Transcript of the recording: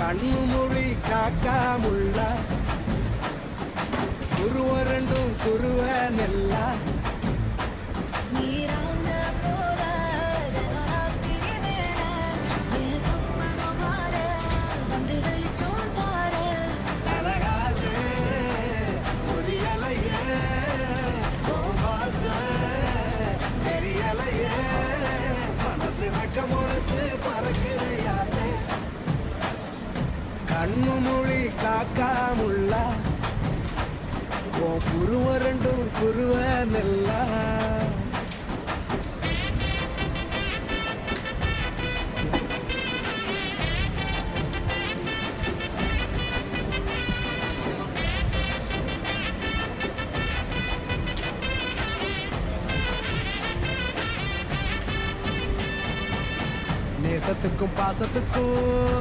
கண்ணு மொழி காக்காமுள்ள குருவ ரெண்டும் குருவ நெல்லா நீராந்த போல ராத்திரி வேளை என் சொப்பனம் மாற வந்து வெளிச்சம் தார அழகாலே புரியலையே பாச தெரியலையே மனசு நக்க முளைச்சு பறக்குறையாதே கண்ணு மொழி காக்காமுள்ள உன் குருவ ரெண்டும் குருவ நெல்லா நேசத்துக்கும் பாசத்துக்கும்